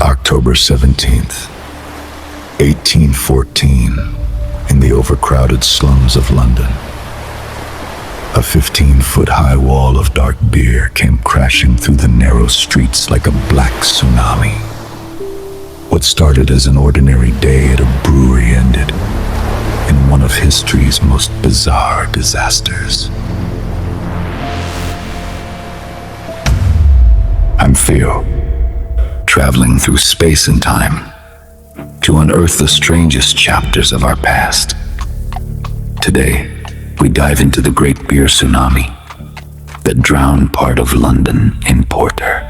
October 17th, 1814, in the overcrowded slums of London. A 15-foot-high wall of dark beer came crashing through the narrow streets like a black tsunami. What started as an ordinary day at a brewery ended in one of history's most bizarre disasters. I'm Theo, traveling through space and time to unearth the strangest chapters of our past. Today, we dive into the great beer tsunami that drowned part of London in porter.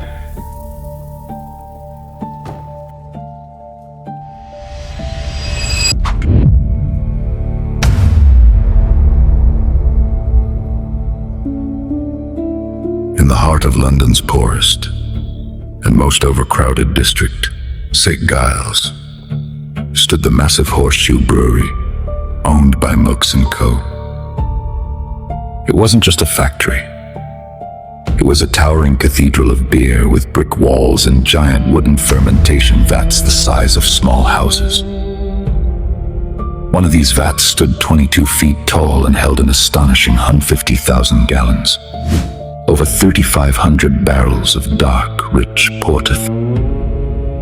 In the heart of London's poorest and most overcrowded district, St. Giles, stood the massive Horseshoe Brewery, owned by Mooks & Co. It wasn't just a factory. It was a towering cathedral of beer with brick walls and giant wooden fermentation vats the size of small houses. One of these vats stood 22 feet tall and held an astonishing 150,000 gallons. Over 3,500 barrels of dark, rich porter.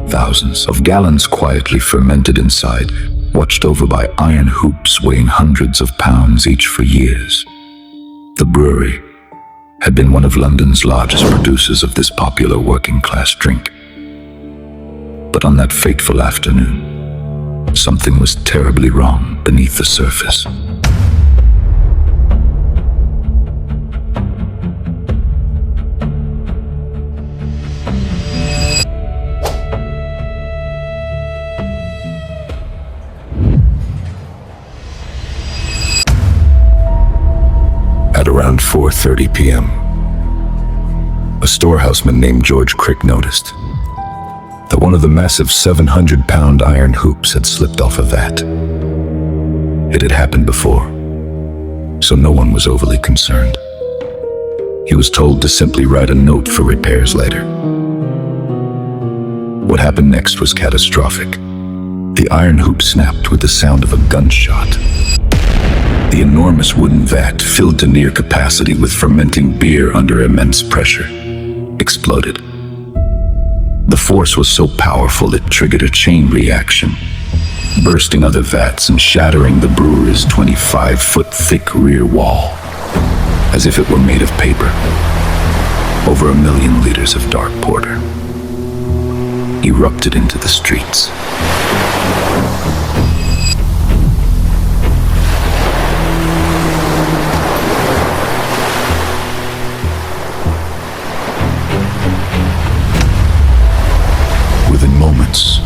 Thousands of gallons quietly fermented inside, watched over by iron hoops weighing hundreds of pounds each for years. The brewery had been one of London's largest producers of this popular working-class drink. But on that fateful afternoon, something was terribly wrong beneath the surface. At around 4:30 p.m., a storehouseman named George Crick noticed that one of the massive 700-pound iron hoops had slipped off a vat. It had happened before, so no one was overly concerned. He was told to simply write a note for repairs later. What happened next was catastrophic. The iron hoop snapped with the sound of a gunshot. The enormous wooden vat, filled to near capacity with fermenting beer under immense pressure, exploded. The force was so powerful it triggered a chain reaction, bursting other vats and shattering the brewery's 25-foot-thick rear wall, as if it were made of paper. Over 1 million liters of dark porter erupted into the streets. Within moments,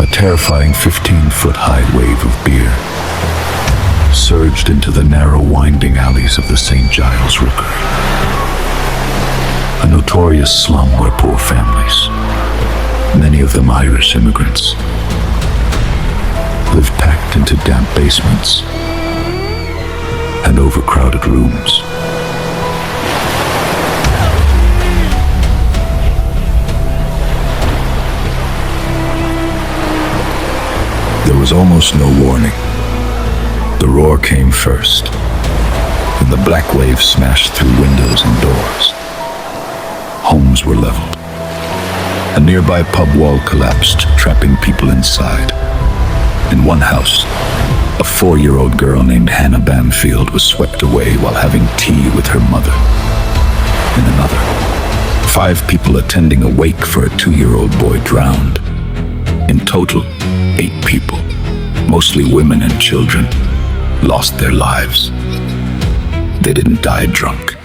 a terrifying 15-foot-high wave of beer surged into the narrow, winding alleys of the St. Giles Rookery, a notorious slum where poor families, many of them Irish immigrants, lived packed into damp basements and overcrowded rooms. There was almost no warning. The roar came first, and the black wave smashed through windows and doors. Homes were leveled. A nearby pub wall collapsed, trapping people inside. In one house, a 4-year-old girl named Hannah Bamfield was swept away while having tea with her mother. In another, 5 people attending a wake for a 2-year-old boy drowned. In total, 8 people, mostly women and children, lost their lives. They didn't die drunk.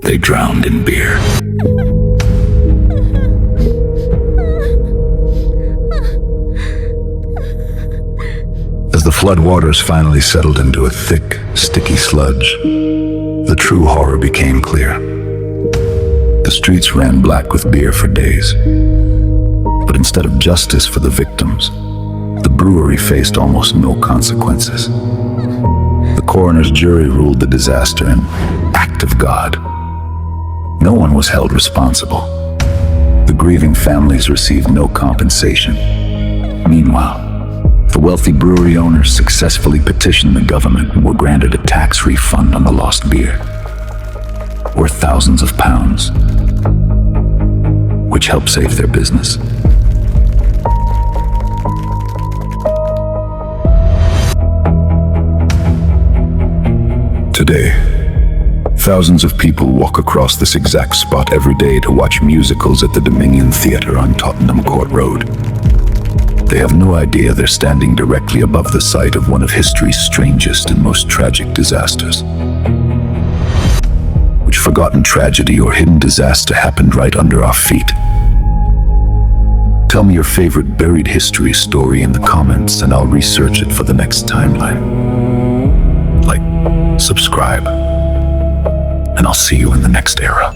They drowned in beer. As the floodwaters finally settled into a thick, sticky sludge, the true horror became clear. The streets ran black with beer for days. But instead of justice for the victims, the brewery faced almost no consequences. The coroner's jury ruled the disaster an act of God. No one was held responsible. grieving families received no compensation. Meanwhile, the wealthy brewery owners successfully petitioned the government and were granted a tax refund on the lost beer, worth thousands of pounds, which helped save their business. Today, thousands of people walk across this exact spot every day to watch musicals at the Dominion Theatre on Tottenham Court Road. They have no idea they're standing directly above the site of one of history's strangest and most tragic disasters. Which forgotten tragedy or hidden disaster happened right under our feet? Tell me your favorite buried history story in the comments and I'll research it for the next timeline. Like, subscribe, and I'll see you in the next era.